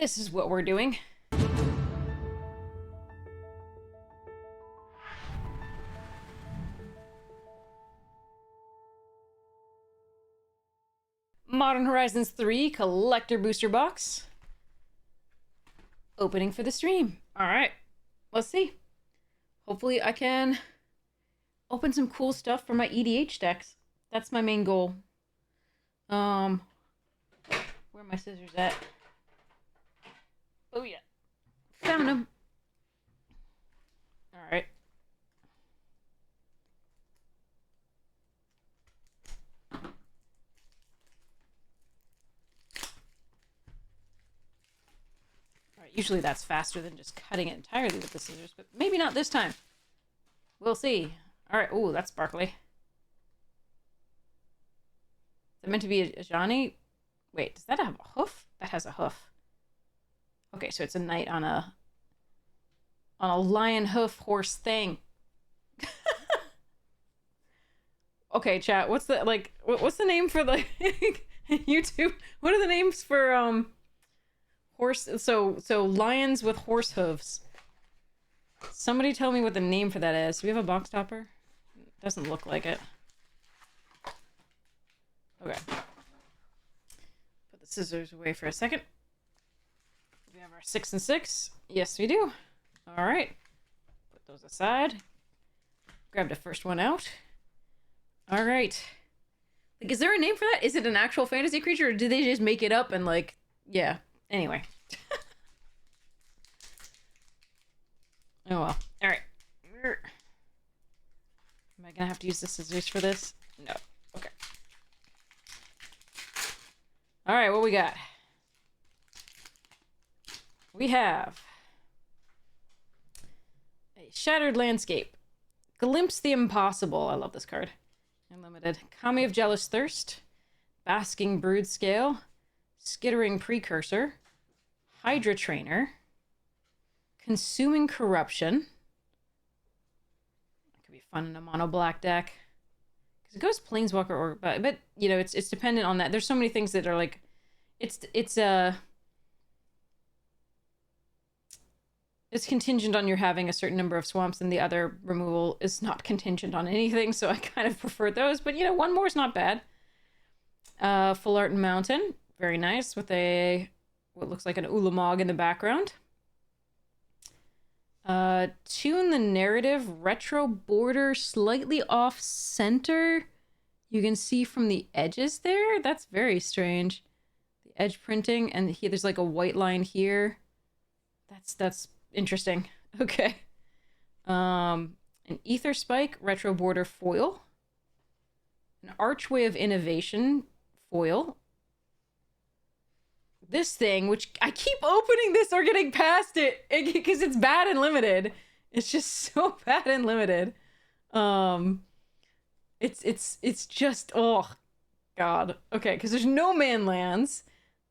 This is what we're doing. Modern Horizons 3 Collector Booster Box. Opening for the stream. Alright, let's see. Hopefully I can open some cool stuff for my EDH decks. That's my main goal. Where are my scissors at? Oh yeah. Found them. Alright. Usually that's faster than just cutting it entirely with the scissors, but maybe not this time. We'll see. Alright, ooh, that's sparkly. Is it meant to be a Johnny? Wait, does that have a hoof? That has a hoof. Okay, so it's a knight on a lion hoof horse thing. Okay, chat, what's the, like, what's the name for the YouTube? What are the names for, horse, so lions with horse hooves. Somebody tell me what the name for that is. Do we have a box topper? Doesn't look like it. Okay. Put the scissors away for a second. We have our 6 and 6. Yes, we do. All right. Put those aside. Grab the first one out. All right. Like, is there a name for that? Is it an actual fantasy creature, or did they just make it up and, like, yeah. Anyway. Oh well. Alright. Am I gonna have to use the scissors for this? No. Okay. Alright, what we got? We have a Shattered Landscape. Glimpse the Impossible. I love this card. Unlimited. Kami of Jealous Thirst. Basking Brood Scale. Skittering Precursor. Hydra Trainer. Consuming Corruption. That could be fun in a mono black deck. Because it goes Planeswalker or... But, you know, it's dependent on that. There's so many things that are like... It's contingent on your having a certain number of swamps, and the other removal is not contingent on anything, so I kind of prefer those. But, you know, one more is not bad. Full Art Mountain. Very nice, with a what looks like an Ulamog in the background. Tune the Narrative, retro border, slightly off center. You can see from the edges there. That's very strange. The edge printing, and here there's like a white line here. That's interesting. Okay. An Ether Spike, retro border foil. An Archway of Innovation foil. This thing, which I keep opening this or getting past it because it's bad and limited. It's just so bad and limited. It's just, oh god. Okay, because there's no man lands,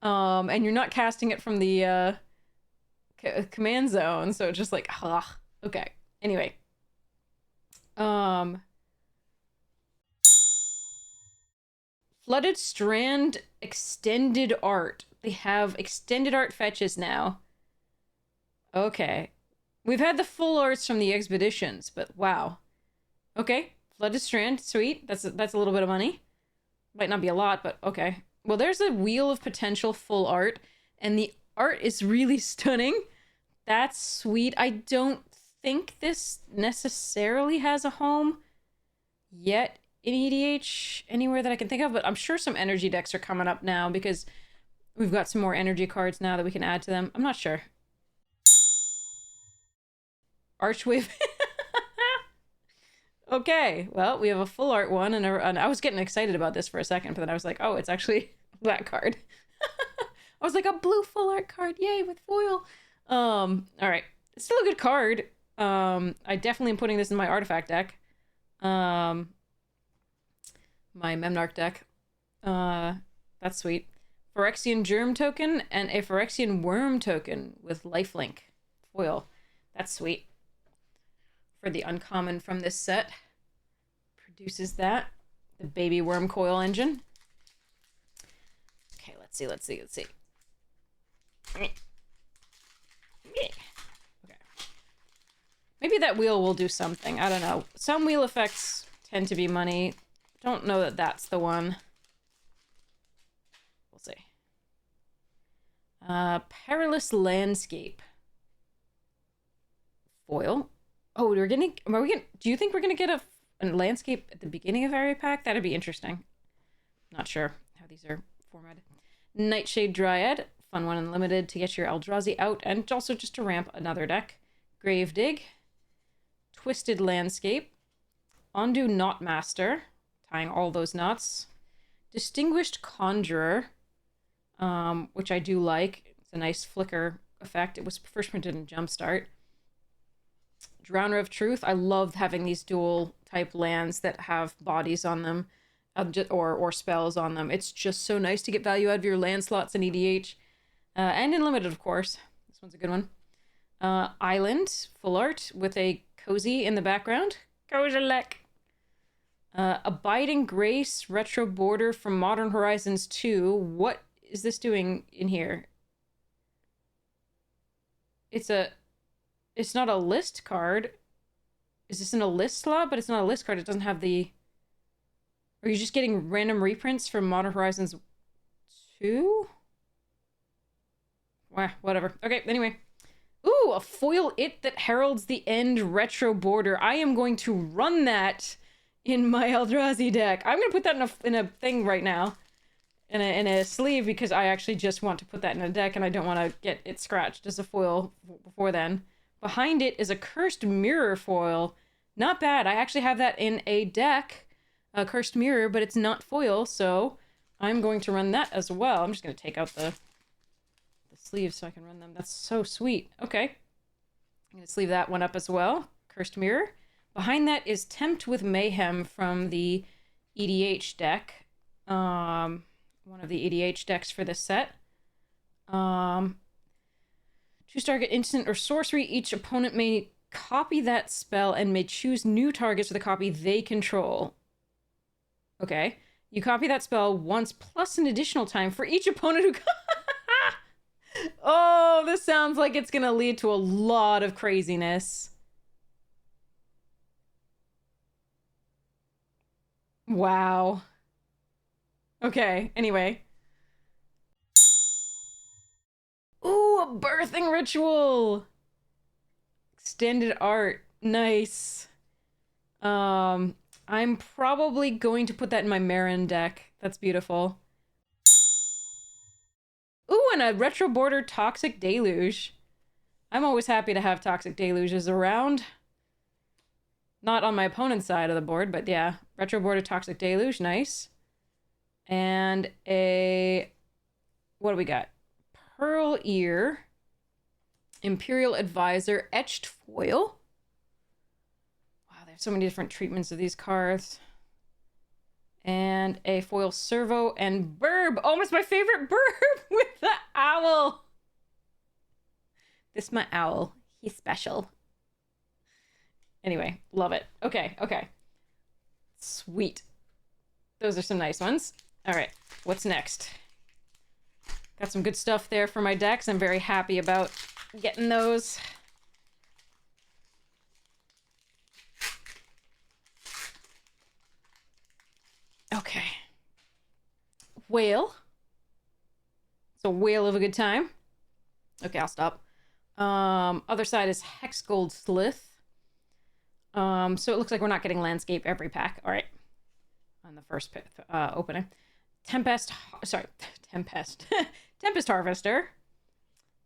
and you're not casting it from the command zone, so it's just like, okay. Anyway, Flooded Strand extended art. They have extended art fetches now. Okay. We've had the full arts from the expeditions, but wow. Okay. Flooded Strand. Sweet. That's a little bit of money. Might not be a lot, but okay. Well, there's a Wheel of Potential full art, and the art is really stunning. That's sweet. I don't think this necessarily has a home yet in EDH anywhere that I can think of, but I'm sure some energy decks are coming up now because we've got some more energy cards now that we can add to them. I'm not sure. Archwave. Okay, well, we have a full art one, and I was getting excited about this for a second, but then I was like, oh, it's actually that card. I was like, a blue full art card, yay, with foil. All right, it's still a good card. I definitely am putting this in my artifact deck. My Memnarch deck. That's sweet. Phyrexian Germ token and a Phyrexian Worm token with lifelink foil. That's sweet. For the uncommon from this set. Produces that. The baby worm coil engine. Okay, let's see. maybe that wheel will do something. I don't know. Some wheel effects tend to be money. Don't know that that's the one. We'll see. Perilous Landscape. Foil. Oh, are we gonna, do you think we're gonna get a landscape at the beginning of every pack? That'd be interesting. Not sure how these are formatted. Nightshade Dryad. Fun one and limited to get your Eldrazi out and also just to ramp another deck. Gravedigg. Twisted Landscape. Undo Knotmaster. Tying all those knots. Distinguished Conjurer. Which I do like. It's a nice flicker effect. It was first printed in Jumpstart. Drowner of Truth. I love having these dual type lands that have bodies on them, or spells on them. It's just so nice to get value out of your land slots in EDH. And in Limited, of course. This one's a good one. Island, full art, with a cozy in the background. Kozilek. Abiding Grace, retro border from Modern Horizons 2. What is this doing in here? It's not a list card. Is this in a list slot? But it's not a list card. It doesn't have the... Are you just getting random reprints from Modern Horizons 2? Whatever. Okay, anyway. Ooh, a foil It That Heralds the End retro border. I am going to run that in my Eldrazi deck. I'm going to put that in a thing right now. In a sleeve, because I actually just want to put that in a deck and I don't want to get it scratched as a foil before then. Behind it is a Cursed Mirror foil. Not bad. I actually have that in a deck, a Cursed Mirror, but it's not foil, so I'm going to run that as well. I'm just going to take out the sleeves so I can run them. That's so sweet. Okay. I'm going to sleeve that one up as well. Cursed Mirror. Behind that is Tempt with Mayhem from the EDH deck. One of the EDH decks for this set. Choose target instant or sorcery. Each opponent may copy that spell and may choose new targets for the copy they control. Okay. You copy that spell once plus an additional time for each opponent who... Oh, this sounds like it's going to lead to a lot of craziness. Wow. Okay, anyway. Ooh, a birthing ritual! Extended art. Nice. I'm probably going to put that in my Marin deck. That's beautiful. Ooh, and a retro border Toxic Deluge. I'm always happy to have Toxic Deluges around. Not on my opponent's side of the board, but yeah. Retro border Toxic Deluge, nice. And a... What do we got? Pearl Ear. Imperial Advisor. Etched Foil. Wow, there's so many different treatments of these cards. And a foil Servo and Burb. Almost my favorite Burb with the owl. This my owl. He's special. Anyway, love it. Okay, okay. Sweet. Those are some nice ones. All right, what's next? Got some good stuff there for my decks. I'm very happy about getting those. Okay. Whale. It's a whale of a good time. Okay, I'll stop. Other side is Hexgold Slith. So it looks like we're not getting landscape every pack. All right. On the first opening. Tempest Harvester.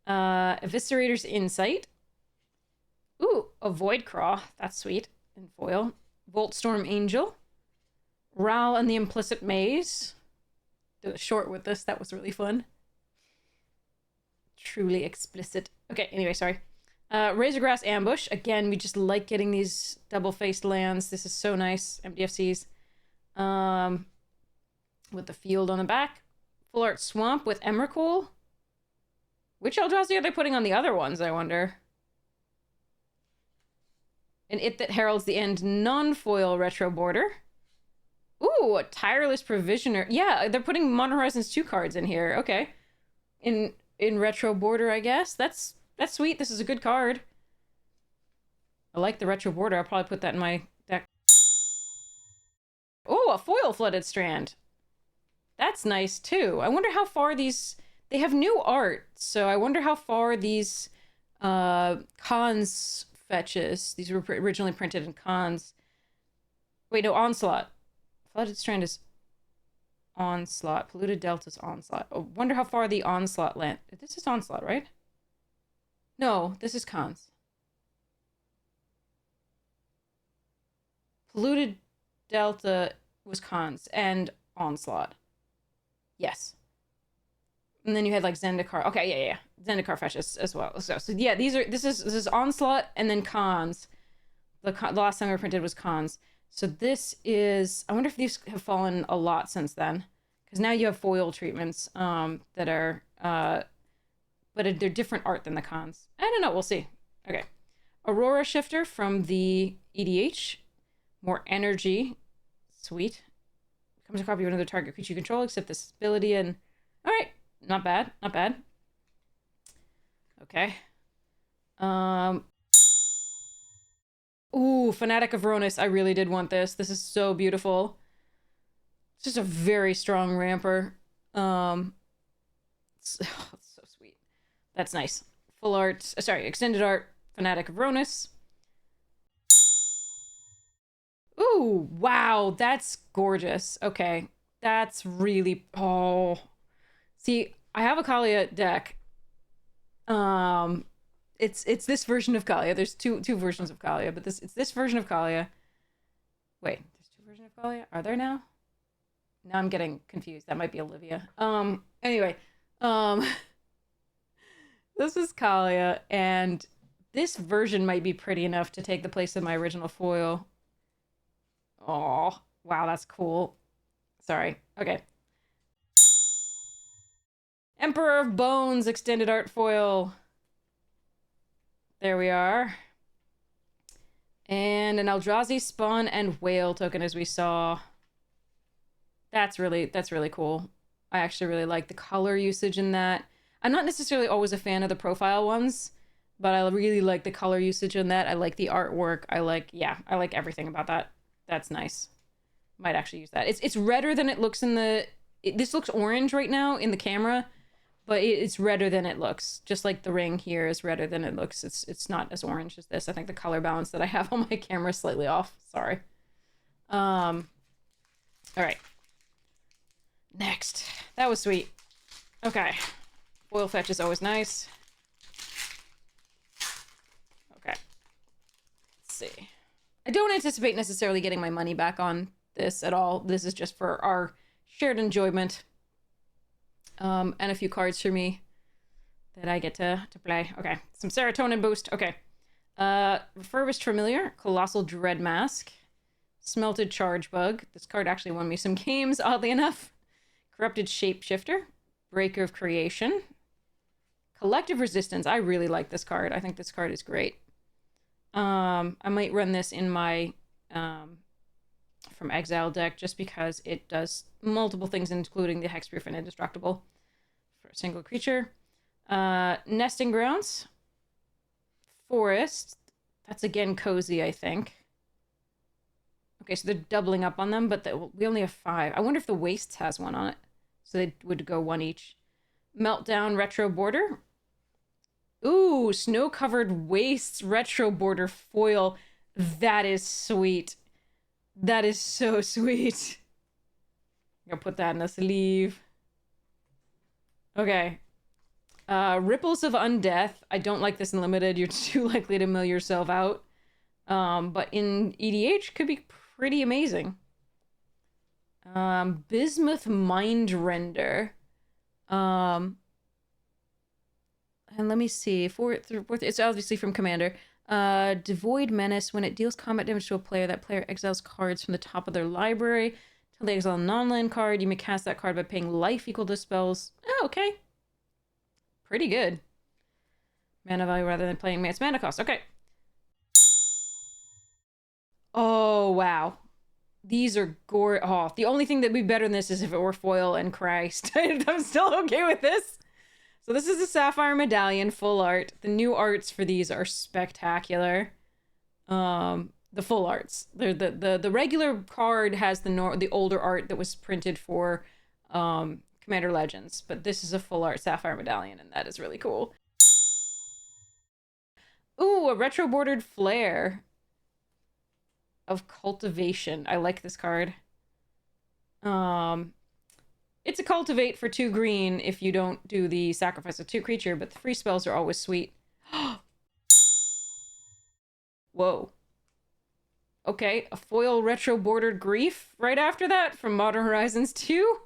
Eviscerator's Insight. Ooh, a Voidcraw. That's sweet. In foil. Voltstorm Angel. Ral and the Implicit Maze. Did a short with this. That was really fun. Truly explicit. Okay, anyway, sorry. Razorgrass Ambush. Again, we just like getting these double-faced lands. This is so nice. MDFCs. With the field on the back. Full Art Swamp with Emrakul. Which Eldrazi are they putting on the other ones, I wonder? An It That Heralds the End non-foil retro border. Ooh, a Tireless Provisioner. Yeah, they're putting Modern Horizons 2 cards in here. Okay. In retro border, I guess. That's sweet. This is a good card. I like the retro border. I'll probably put that in my deck. Oh, a foil flooded strand. That's nice too. I wonder how far these... They have new art, so I wonder how far these cons fetches. These were originally printed in cons. Wait, no, onslaught. Flooded strand is onslaught. Polluted delta's onslaught. I wonder how far the onslaught land. This is onslaught, right? No, this is cons. Polluted delta was cons and onslaught. Yes. And then you had like Zendikar. Okay, yeah. Zendikar fetches as well. So yeah, this is onslaught and then cons. The last time we printed was cons. So this is... I wonder if these have fallen a lot since then, because now you have foil treatments that are but they're different art than the cons. I don't know. We'll see. Okay, Aurora Shifter from the EDH. More energy. Sweet. Becomes a copy of another target creature you control, except this ability and... Alright. Not bad. Not bad. Okay. Ooh, Fanatic of Ronus. I really did want this. This is so beautiful. It's just a very strong ramper. It's so sweet. That's nice. Full art. Sorry, extended art. Fanatic of Ronus. Ooh, wow, that's gorgeous. Okay, that's really... Oh, see, I have a Kalia deck. It's this version of Kalia. There's two versions of Kalia, but it's this version of Kalia. Wait, there's two versions of Kalia? Are there now? Now I'm getting confused. That might be Olivia. Anyway, this is Kalia, and this version might be pretty enough to take the place of my original foil. Oh, wow, that's cool. Sorry. Okay. Emperor of Bones extended art foil. There we are. And an Eldrazi spawn and whale token, as we saw. That's really cool. I actually really like the color usage in that. I'm not necessarily always a fan of the profile ones, but I really like the color usage in that. I like the artwork. I like everything about that. That's nice. Might actually use that. It's redder than it looks in the... this looks orange right now in the camera, but it's redder than it looks. Just like the ring here is redder than it looks. It's not as orange as this. I think the color balance that I have on my camera is slightly off. Sorry. All right. Next. That was sweet. Okay. Foil fetch is always nice. Okay. Let's see. I don't anticipate necessarily getting my money back on this at all. This is just for our shared enjoyment. And a few cards for me that I get to play. Okay, some serotonin boost. Okay. Refurbished Familiar, Colossal Dread Mask, Smelted Charge Bug. This card actually won me some games, oddly enough. Corrupted Shapeshifter, Breaker of Creation, Collective Resistance. I really like this card. I think this card is great. I might run this in my from Exile deck just because it does multiple things, including the Hexproof and Indestructible for a single creature. Nesting Grounds, Forest. That's again cozy, I think. Okay, so they're doubling up on them, but we only have 5. I wonder if the Wastes has one on it. So they would go 1 each. Meltdown Retro Border. Ooh, Snow-Covered Wastes Retro Border foil. That is sweet. That is so sweet. I'm gonna put that in the sleeve. Okay. Ripples of Undeath. I don't like this in Limited. You're too likely to mill yourself out. But in EDH, could be pretty amazing. Bismuth Mind Render. And let me see. It's obviously from Commander. Devoid Menace. When it deals combat damage to a player, that player exiles cards from the top of their library. Until they exile a non-land card, you may cast that card by paying life equal to spells. Oh, okay. Pretty good. Mana value rather than playing its mana cost. Okay. Oh, wow. These are Oh, the only thing that'd be better than this is if it were foil and Christ. I'm still okay with this. So this is a Sapphire Medallion, full art. The new arts for these are spectacular. The full arts. The regular card has the older art that was printed for Commander Legends, but this is a full art Sapphire Medallion, and that is really cool. Ooh, a retro bordered Flare of Cultivation. I like this card. It's a cultivate for 2 green if you don't do the sacrifice of 2 creature, but the free spells are always sweet. Whoa. Okay, a foil retro bordered Grief right after that from Modern Horizons 2.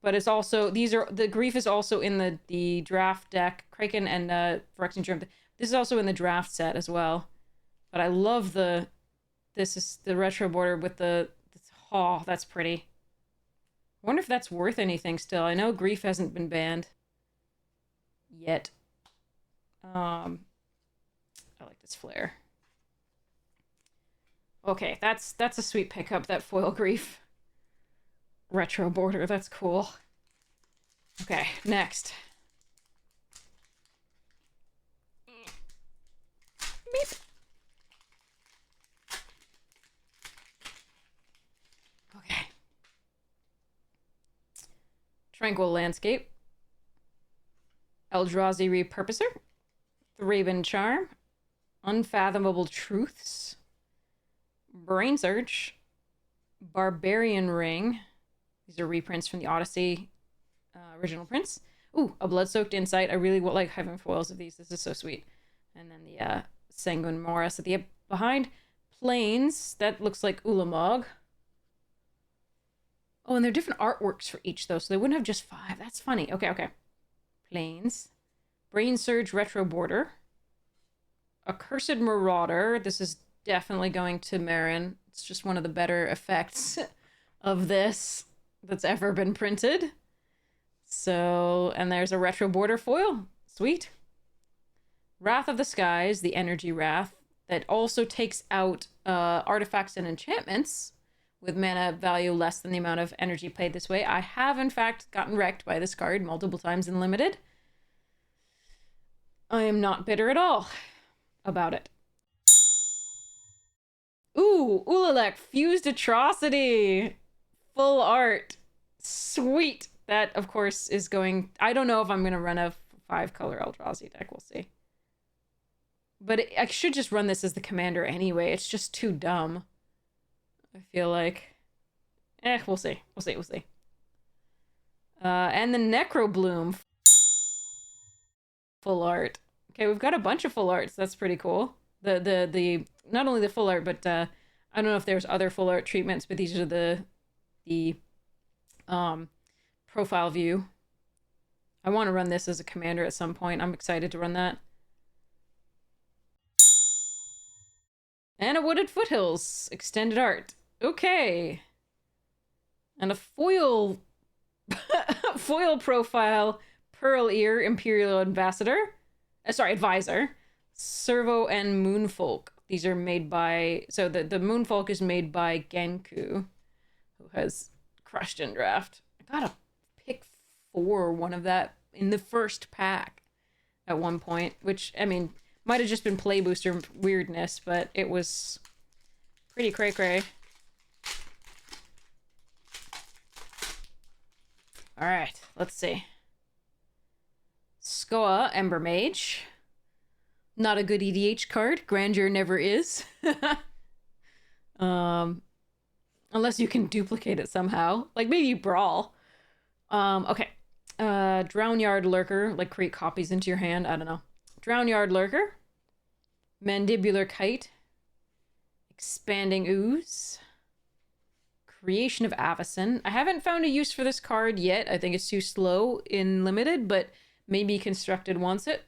But it's also, the Grief is also in the draft deck, Kraken and Phyrexian Germ. This is also in the draft set as well. But I love this is the retro border with oh, that's pretty. I wonder if that's worth anything still. I know Grief hasn't been banned yet. I like this Flare. Okay, that's a sweet pickup, that foil Grief. Retro border, that's cool. Okay, next. Beep. Okay. Tranquil Landscape. Eldrazi Repurposer. Thraben Charm. Unfathomable Truths. Brain Surge. Barbarian Ring. These are reprints from the Odyssey original prints. Ooh, a Blood-Soaked Insight. I really like having foils of these. This is so sweet. And then the Sanguine Morass at the behind. Plains. That looks like Ulamog. Oh, and they're different artworks for each, though, so they wouldn't have just 5. That's funny. Okay, okay. Plains. Brain Surge Retro Border. Accursed Marauder. This is definitely going to Marin. It's just one of the better effects of this that's ever been printed. So, and there's a retro border foil. Sweet. Wrath of the Skies, the Energy Wrath, that also takes out artifacts and enchantments with mana value less than the amount of energy played this way. I have, in fact, gotten wrecked by this card multiple times in Limited. I am not bitter at all about it. Ooh, Ulalek, Fused Atrocity! Full art. Sweet! That, of course, is going... I don't know if I'm going to run a 5-color Eldrazi deck. We'll see. But I should just run this as the commander anyway. It's just too dumb. I feel like... we'll see. We'll see. We'll see. And the Necrobloom. Full art. Okay, we've got a bunch of full arts. That's pretty cool. The not only the full art, but I don't know if there's other full art treatments, but these are the profile view. I want to run this as a commander at some point. I'm excited to run that. And a Wooded Foothills extended art. Okay. And a foil foil profile Pearl Ear Imperial Ambassador. Sorry, Advisor. Servo and Moonfolk. These are made by... So the Moonfolk is made by Genku, who has crushed in draft. I got a pick 4 one of that in the first pack at one point, which, I mean, might have just been play booster weirdness, but it was pretty cray-cray. Alright, let's see. Skoa, Ember Mage. Not a good EDH card. Grandeur never is. Unless you can duplicate it somehow. Like maybe Brawl. Okay. Drownyard Lurker. Like create copies into your hand. I don't know. Drownyard Lurker. Mandibular Kite. Expanding Ooze. Creation of Avacyn. I haven't found a use for this card yet. I think it's too slow in Limited, but maybe Constructed wants it.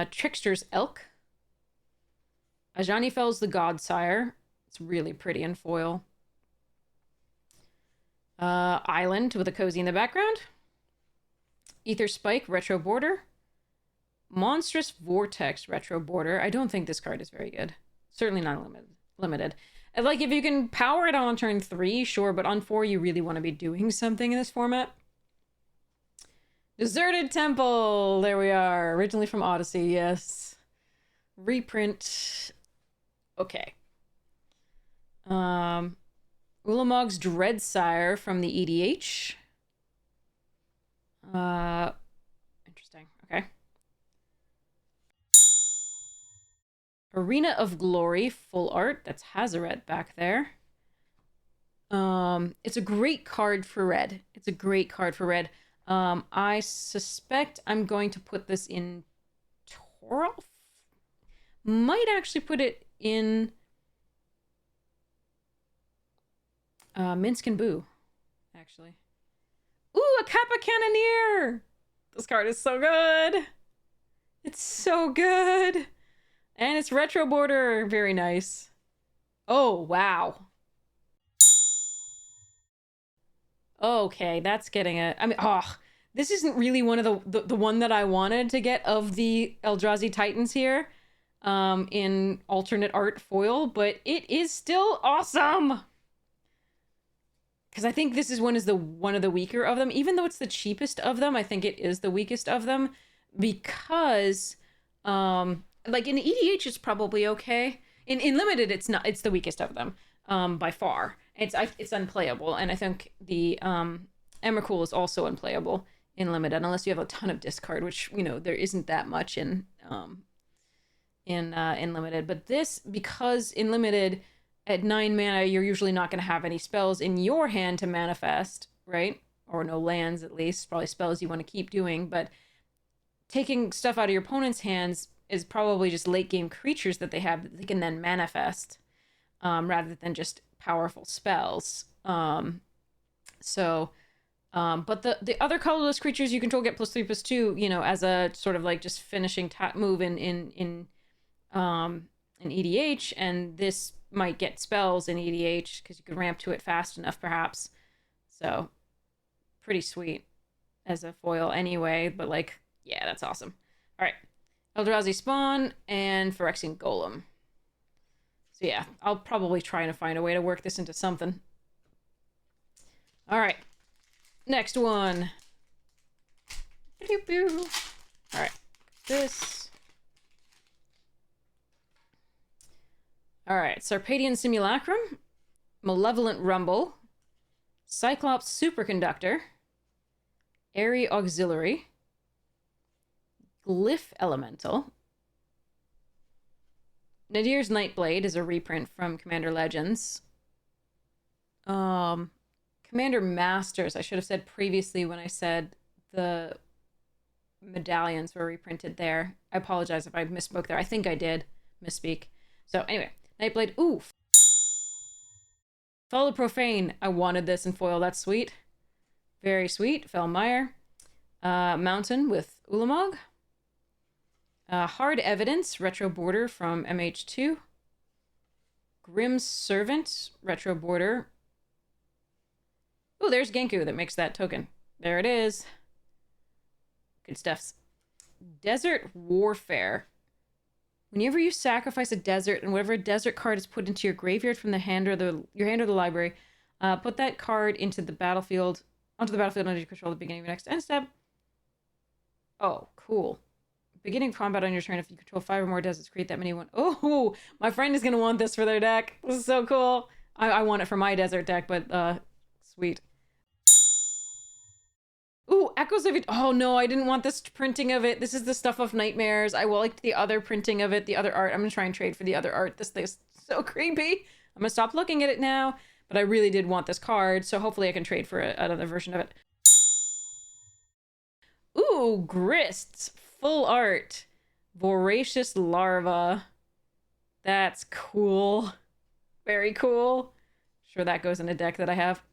Trickster's Elk. Ajani Fell's the Godsire. It's really pretty in foil. Island with a cozy in the background. Ether Spike, Retro Border. Monstrous Vortex, Retro Border. I don't think this card is very good. Certainly not limited. Like, if you can power it on turn 3, sure, but on 4 you really want to be doing something in this format. Deserted Temple! There we are. Originally from Odyssey, yes. Reprint. Okay. Ulamog's Dreadsire from the EDH. Interesting. Okay. Arena of Glory, full art. That's Hazaret back there. It's a great card for red. It's a great card for red. I suspect I'm going to put this in Toralf. Might actually put it in Minsk and Boo, actually. Ooh, a Kappa Cannoneer! This card is so good. It's so good. And it's retro border. Very nice. Oh, wow. Okay, that's getting it. I mean, oh, this isn't really one of the one that I wanted to get of the Eldrazi Titans here in alternate art foil, but it is still awesome. Because I think this is one of the weaker of them. Even though it's the cheapest of them, I think it is the weakest of them because like in EDH it's probably okay. In limited it's not, it's the weakest of them by far. It's unplayable, and I think the Emrakul is also unplayable in limited unless you have a ton of discard, which you know there isn't that much in limited. But this, because in limited at 9 mana you're usually not going to have any spells in your hand to manifest, right? Or no lands, at least. Probably spells you want to keep doing, but taking stuff out of your opponent's hands is probably just late game creatures that they have that they can then manifest rather than just powerful spells. But the other colorless creatures you control get +3/+2, you know, as a sort of like just finishing tap move in EDH, and this might get spells in EDH because you could ramp to it fast enough, perhaps. So pretty sweet as a foil anyway, but like, yeah, that's awesome. All right, Eldrazi Spawn and Phyrexian Golem. So yeah, I'll probably try to find a way to work this into something. All right, next one. All right, this. All right, Sarpadian Simulacrum, Malevolent Rumble, Cyclops Superconductor, Airy Auxiliary, Glyph Elemental. Nadir's Nightblade is a reprint from Commander Legends. Commander Masters, I should have said previously when I said the medallions were reprinted there. I apologize if I misspoke there. I think I did misspeak. So anyway, Nightblade. Ooh. Follow Profane. I wanted this in foil. That's sweet. Very sweet. Felmire. Mountain with Ulamog. Hard Evidence, retro border from MH2. Grim Servant, retro border. Oh, there's Genku that makes that token. There it is. Good stuffs. Desert Warfare. Whenever you sacrifice a desert and whatever desert card is put into your graveyard from the hand or your hand or the library, put that card into the battlefield, onto the battlefield under your control at the beginning of your next end step. Oh, cool. Beginning combat on your turn, if you control 5 or more deserts, create that many one. Oh, my friend is going to want this for their deck. This is so cool. I want it for my desert deck, but sweet. Ooh, Echoes of it. Oh no, I didn't want this printing of it. This is the Stuff of Nightmares. I liked the other printing of it, the other art. I'm going to try and trade for the other art. This thing is so creepy. I'm going to stop looking at it now, but I really did want this card, so hopefully I can trade for another version of it. Ooh, Grists. Full art. Voracious Larva. That's cool. Very cool. Sure that goes in a deck that I have.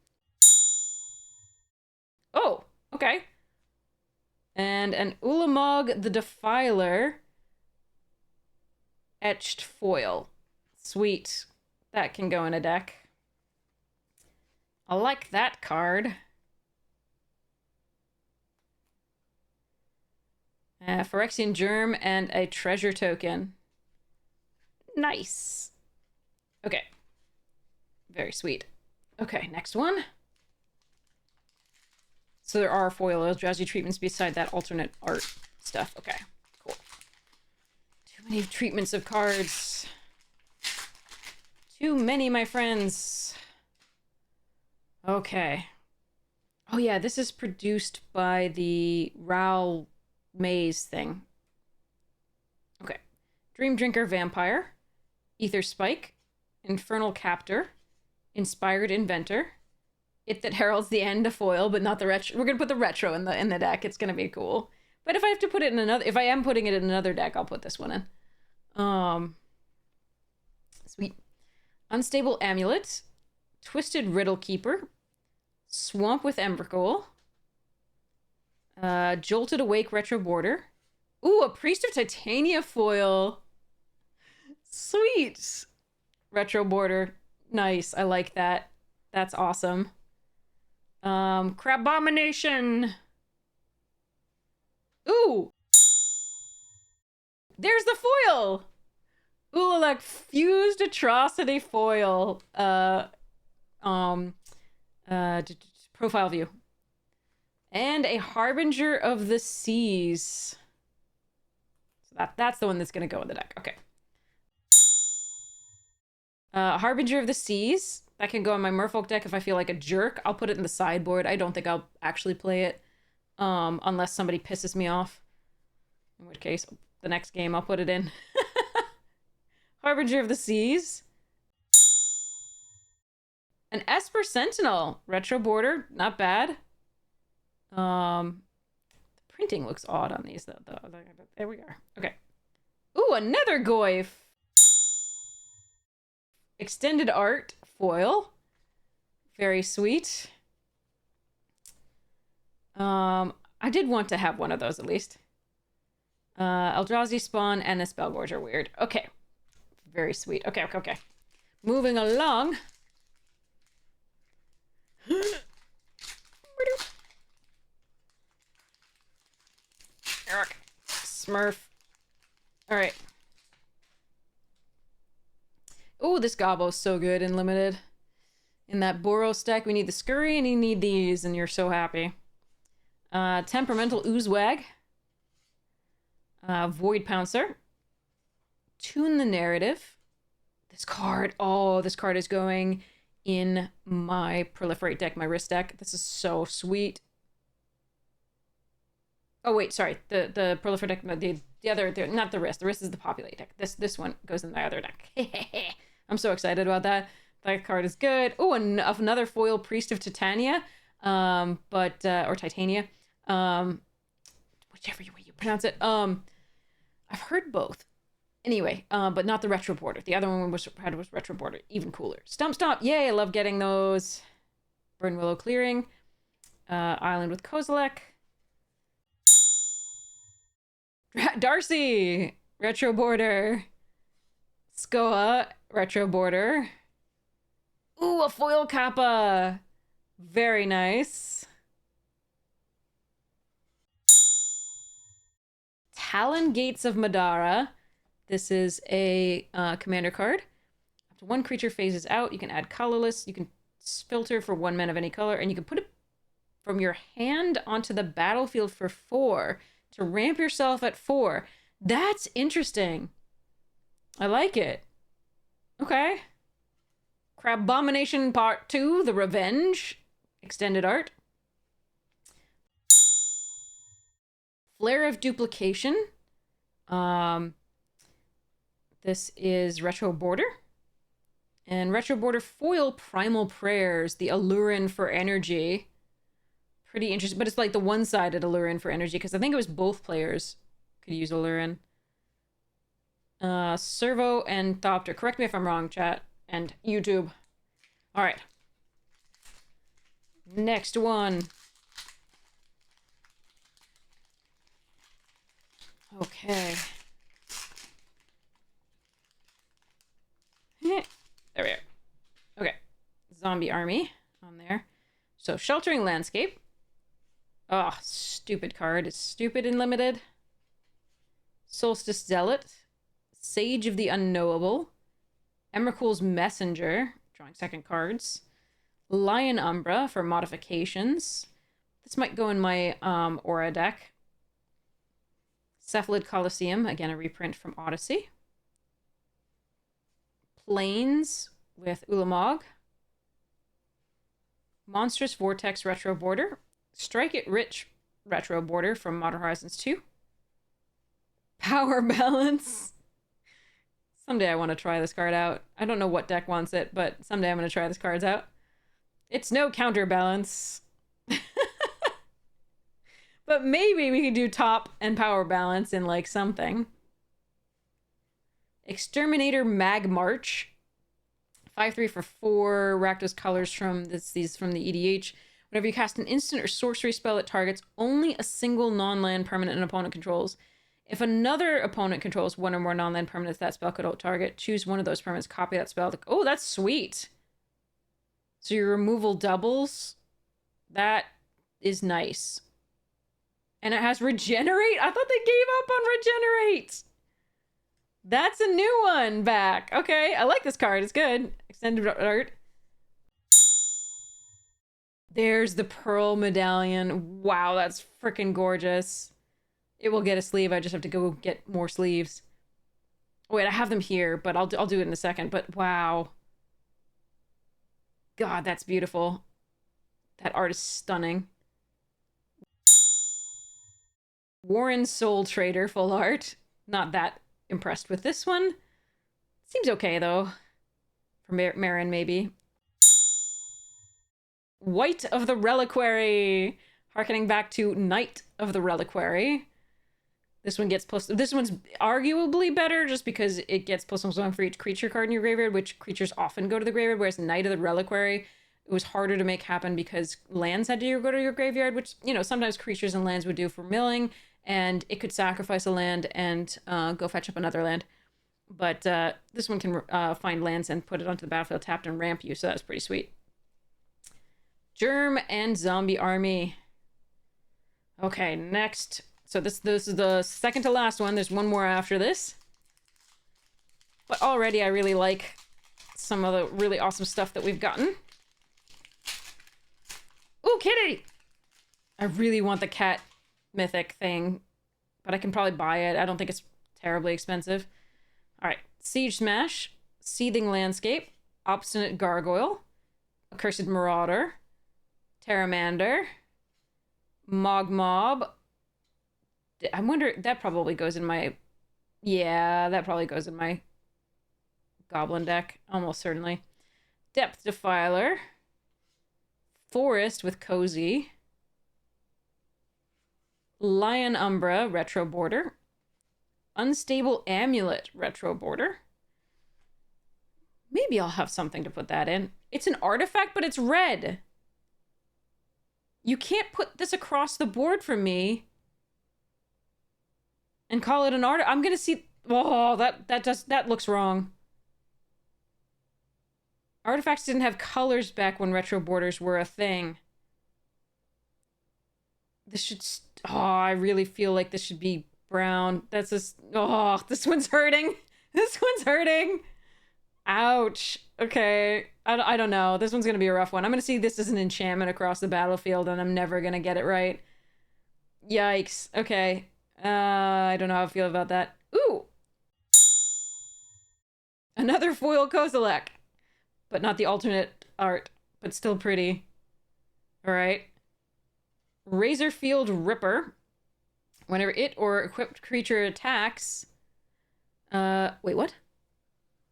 Oh, okay. And an Ulamog the Defiler etched foil. Sweet. That can go in a deck. I like that card. Phyrexian Germ and a treasure token. Nice. Okay. Very sweet. Okay, next one. So there are foil Eldrazi treatments beside that alternate art stuff. Okay, cool. Too many treatments of cards. Too many, my friends. Okay. Oh yeah, this is produced by the Raoul Maze thing. Okay. Dream Drinker Vampire. Ether Spike. Infernal Captor. Inspired Inventor. It That Heralds the End, a foil, but not the retro. We're gonna put the retro in the deck. It's gonna be cool. But if I have to put it in another, if I am putting it in another deck, I'll put this one in. Sweet. Unstable Amulet. Twisted Riddle Keeper. Swamp with Emrakul. Jolted Awake Retro Border. Ooh, a Priest of Titania foil. Sweet. Retro Border. Nice. I like that. That's awesome. Crabomination. Ooh. There's the foil. Ulalek Fused Atrocity foil. Profile view. And a Harbinger of the Seas. So that's the one that's gonna go in the deck. Okay. Harbinger of the Seas. That can go in my Merfolk deck if I feel like a jerk. I'll put it in the sideboard. I don't think I'll actually play it. Unless somebody pisses me off. In which case, the next game I'll put it in. Harbinger of the Seas. An Esper Sentinel. Retro border. Not bad. The printing looks odd on these, though. There we are. Okay. Ooh, a Nethergoyf. Extended Art foil. Very sweet. I did want to have one of those at least. Eldrazi Spawn and a Spellgorge are weird. Okay. Very sweet. Okay. Moving along. Eric. Smurf. Alright. Oh, this Gobbo's so good in limited. In that Boros deck, we need the Scurry and you need these, and you're so happy. Temperamental Oozewag. Void Pouncer. Tune the Narrative. This card, oh, this card is going in my Proliferate deck, my wrist deck. This is so sweet. Oh, wait, sorry. The Proliferate deck, no, the other, not the wrist. The wrist is the Populate deck. This one goes in my other deck. I'm so excited about that. That card is good. Oh, another foil Priest of Titania. Or Titania. Whichever way you pronounce it. I've heard both. Anyway, but not the retro border. The other one was retro border. Even cooler. Stump Stomp. Yay, I love getting those. Burn Willow Clearing. Island with Kozilek. Darcy. Retro border. Skoa. Retro border. Ooh, a foil Kappa. Very nice. Talon Gates of Madara. This is a commander card. After one creature phases out, you can add colorless. You can filter for 1 mana of any color, and you can put it from your hand onto the battlefield for 4 to ramp yourself at 4. That's interesting. I like it. Okay. Crabomination Part 2, The Revenge. Extended Art. Flare of Duplication. This is Retro Border. And Retro Border foil Primal Prayers, the Allurin for energy. Pretty interesting, but it's like the one-sided Allurin for energy, because I think it was both players could use Allurin. Servo and Thopter. Correct me if I'm wrong, chat. And YouTube. Alright. Next one. Okay. There we are. Okay. Zombie Army on there. So, Sheltering Landscape. Oh, stupid card. It's stupid and limited. Solstice Zealot. Sage of the Unknowable. Emrakul's Messenger. Drawing second cards. Lion Umbra for modifications. This might go in my Aura deck. Cephalid Coliseum, again a reprint from Odyssey. Plains with Ulamog. Monstrous Vortex Retro Border. Strike It Rich Retro Border from Modern Horizons 2. Power Balance. Someday I want to try this card out. I don't know what deck wants it, but someday I'm going to try this cards out. It's no counterbalance. But maybe we can do top and power balance in like something. Exterminator Mag March. 5/3 for 4 Rakdos colors from these from the EDH. Whenever you cast an instant or sorcery spell that targets only a single non-land permanent an opponent controls. If another opponent controls one or more non-land permanents that spell could target, choose one of those permanents, copy that spell. Oh, that's sweet. So your removal doubles. That is nice. And it has Regenerate? I thought they gave up on Regenerate. That's a new one back. Okay, I like this card. It's good. Extended art. There's the Pearl Medallion. Wow, that's freaking gorgeous. It will get a sleeve. I just have to go get more sleeves. Oh, wait, I have them here, but I'll do it in a second. But wow. God, that's beautiful. That art is stunning. Warren Soul Trader full art. Not that impressed with this one. Seems okay, though. For Marin, maybe. White of the Reliquary. Harkening back to Knight of the Reliquary. This one gets plus... This one's arguably better just because it gets +1 for each creature card in your graveyard, which creatures often go to the graveyard, whereas Knight of the Reliquary, it was harder to make happen because lands had to go to your graveyard, which, you know, sometimes creatures and lands would do for milling, and it could sacrifice a land and go fetch up another land. But this one can find lands and put it onto the battlefield tapped and ramp you, so that's pretty sweet. Germ and Zombie Army. Okay, next... So this is the second to last one. There's one more after this. But already I really like some of the really awesome stuff that we've gotten. Ooh, kitty! I really want the cat mythic thing, but I can probably buy it. I don't think it's terribly expensive. All right, Siege Smash, Seething Landscape, Obstinate Gargoyle, Accursed Marauder, Terramander, Mogmob. I wonder, that probably goes in my... Yeah, that probably goes in my Goblin deck. Almost certainly. Depth Defiler. Forest with Cozy. Lion Umbra, Retro Border. Unstable Amulet, Retro Border. Maybe I'll have something to put that in. It's an artifact, but it's red. You can't put this across the board for me and call it an art. I'm gonna see. Oh, that looks wrong. Artifacts didn't have colors back when retro borders were a thing. This should. Oh, I really feel like this should be brown. That's just. Oh, this one's hurting. This one's hurting. Ouch. Okay. I don't know. This one's gonna be a rough one. I'm gonna see this as an enchantment across the battlefield, and I'm never gonna get it right. Yikes. Okay. I don't know how I feel about that. Ooh! Another foil Kozilek. But not the alternate art. But still pretty. Alright. Razorfield Ripper. Whenever it or equipped creature attacks... wait, what?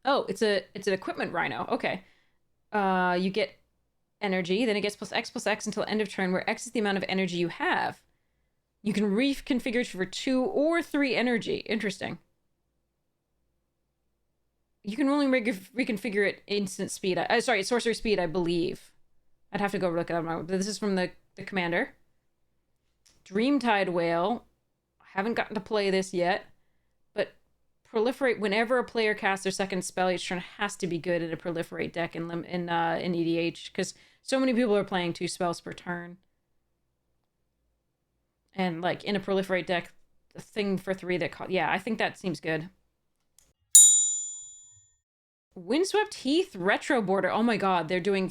Oh, it's an equipment rhino. Okay. You get energy, then it gets +X until end of turn, where X is the amount of energy you have. You can reconfigure it for 2 or 3 energy. Interesting. You can only reconfigure it instant speed. Sorry, sorcery speed, I believe. I'd have to go look it up. But this is from the commander. Dreamtide Whale. I haven't gotten to play this yet. But proliferate whenever a player casts their second spell each turn has to be good in a proliferate deck in EDH. Because so many people are playing 2 spells per turn. And, like, in a proliferate deck, a thing for 3 that... Yeah, I think that seems good. Windswept Heath Retro Border. Oh my god, they're doing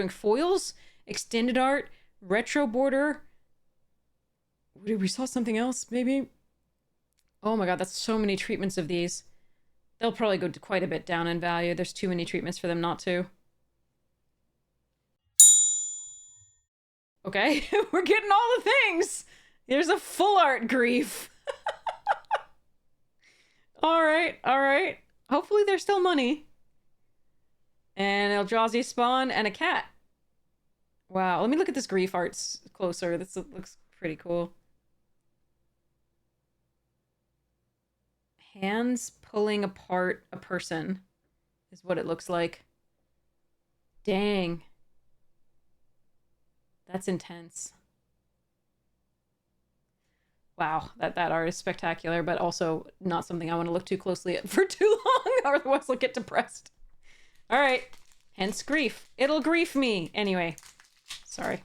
foils, extended art, retro border. We saw something else, maybe? Oh my god, that's so many treatments of these. They'll probably go quite a bit down in value. There's too many treatments for them not to. Okay, we're getting all the things. There's a full art grief. All right, all right. Hopefully there's still money. And Eldrazi spawn and a cat. Wow, let me look at this grief arts closer. This looks pretty cool. Hands pulling apart a person is what it looks like. Dang. That's intense. Wow, that art is spectacular, but also not something I want to look too closely at for too long, or otherwise I'll get depressed. All right, hence grief. It'll grief me. Anyway, sorry.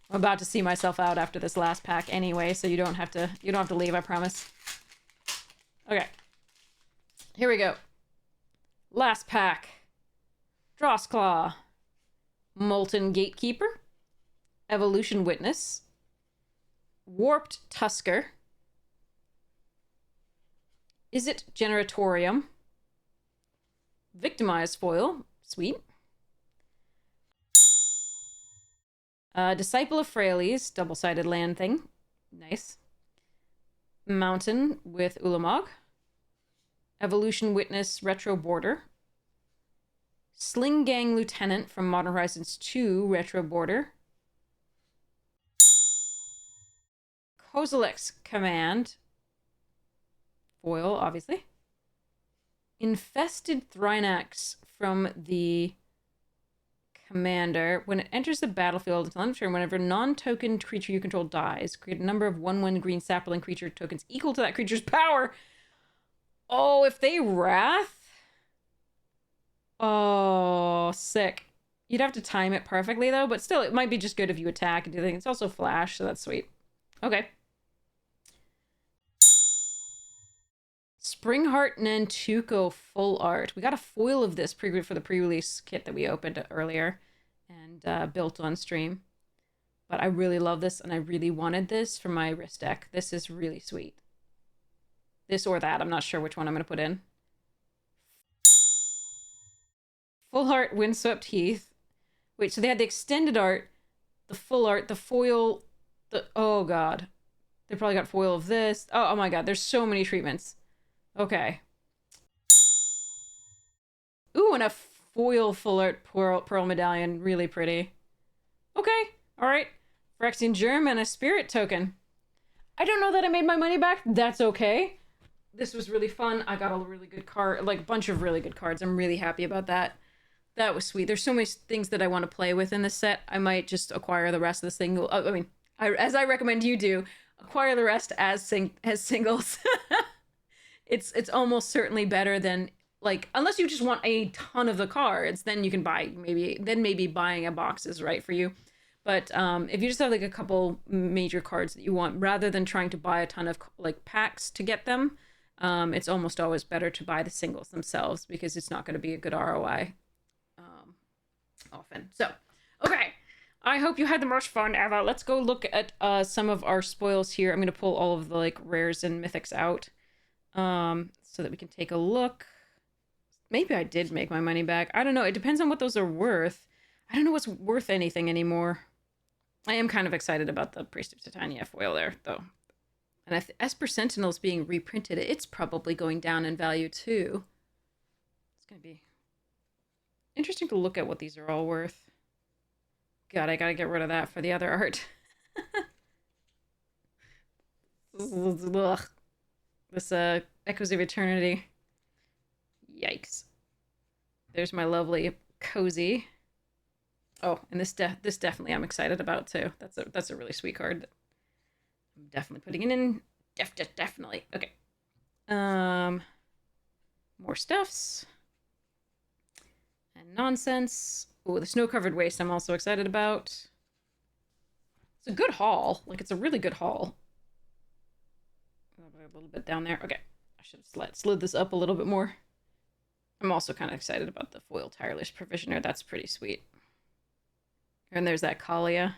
I'm about to see myself out after this last pack anyway, so you don't have to leave, I promise. Okay. Here we go. Last pack. Drossclaw. Molten Gatekeeper. Evolution Witness. Warped Tusker. Is it Generatorium? Victimized Foil. Sweet. Disciple of Freyalise. Double-sided land thing. Nice. Mountain with Ulamog. Evolution Witness Retro Border. Sling Gang Lieutenant from Modern Horizons 2 Retro Border. Kozilek's Command. Foil, obviously. Infested Thrynax from the Commander. When it enters the battlefield until end of turn, whenever non-token creature you control dies, create a number of 1/1 green sapling creature tokens equal to that creature's power. Oh, if they Wrath? Oh, sick. You'd have to time it perfectly, though, but still, it might be just good if you attack and do things. It's also flash, so that's sweet. Okay. Springheart Nantuko full art. We got a foil of this for the pre-release kit that we opened earlier and built on stream. But I really love this, and I really wanted this for my wrist deck. This is really sweet. This or that. I'm not sure which one I'm going to put in. Full art Windswept Heath. Wait, so they had the extended art, the full art, the foil, the... Oh, God. They probably got foil of this. Oh my God. There's so many treatments. Okay. Ooh, and a foil full art pearl medallion. Really pretty. Okay. All right. Phyrexian Germ and a spirit token. I don't know that I made my money back. That's okay. This was really fun. I got a really good card, like a bunch of really good cards. I'm really happy about that. That was sweet. There's so many things that I want to play with in this set. I might just acquire the rest of this thing. I mean, as I recommend you do, acquire the rest as singles. It's almost certainly better than, like, unless you just want a ton of the cards, then you can buy maybe buying a box is right for you. But if you just have like a couple major cards that you want, rather than trying to buy a ton of like packs to get them, it's almost always better to buy the singles themselves because it's not going to be a good ROI often. So, okay. I hope you had the most fun ever. Let's go look at some of our spoils here. I'm going to pull all of the like rares and mythics out so that we can take a look. Maybe I did make my money back. I don't know. It depends on what those are worth. I don't know what's worth anything anymore. I am kind of excited about the Priest of Titania foil there, though. And Esper Sentinel's being reprinted. It's probably going down in value, too. It's going to be interesting to look at what these are all worth. God, I gotta get rid of that for the other art. Ugh. This Echoes of Eternity. Yikes. There's my lovely cozy. Oh, and this definitely I'm excited about too. That's a really sweet card. I'm definitely putting it in. Definitely. Okay. More stuffs. And nonsense. Oh, the Snow-Covered Waste I'm also excited about. It's a good haul. Like, it's a really good haul. A little bit down there. Okay. I should have slid this up a little bit more. I'm also kind of excited about the foil Tireless Provisioner. That's pretty sweet. And there's that Kalia.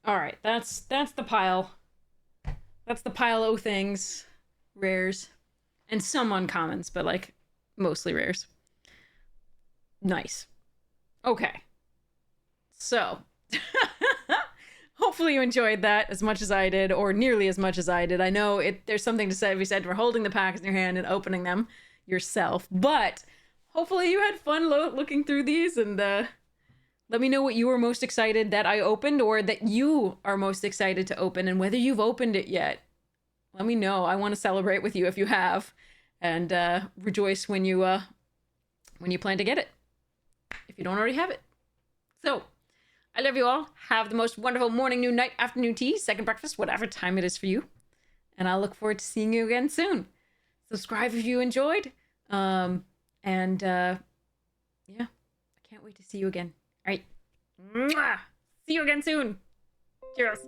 All right, that's the pile. That's the pile o things. Rares. And some uncommons, but like mostly rares. Nice. Okay. So, hopefully you enjoyed that as much as I did, or nearly as much as I did. I know there's something to be said for holding the packs in your hand and opening them yourself, but hopefully you had fun looking through these, and let me know what you were most excited that I opened, or that you are most excited to open, and whether you've opened it yet. Let me know. I want to celebrate with you if you have, and rejoice when you plan to get it, if you don't already have it. So, I love you all. Have the most wonderful morning, noon, night, afternoon tea, second breakfast, whatever time it is for you. And I'll look forward to seeing you again soon. Subscribe if you enjoyed. Yeah, I can't wait to see you again. All right. Mwah! See you again soon. Cheers.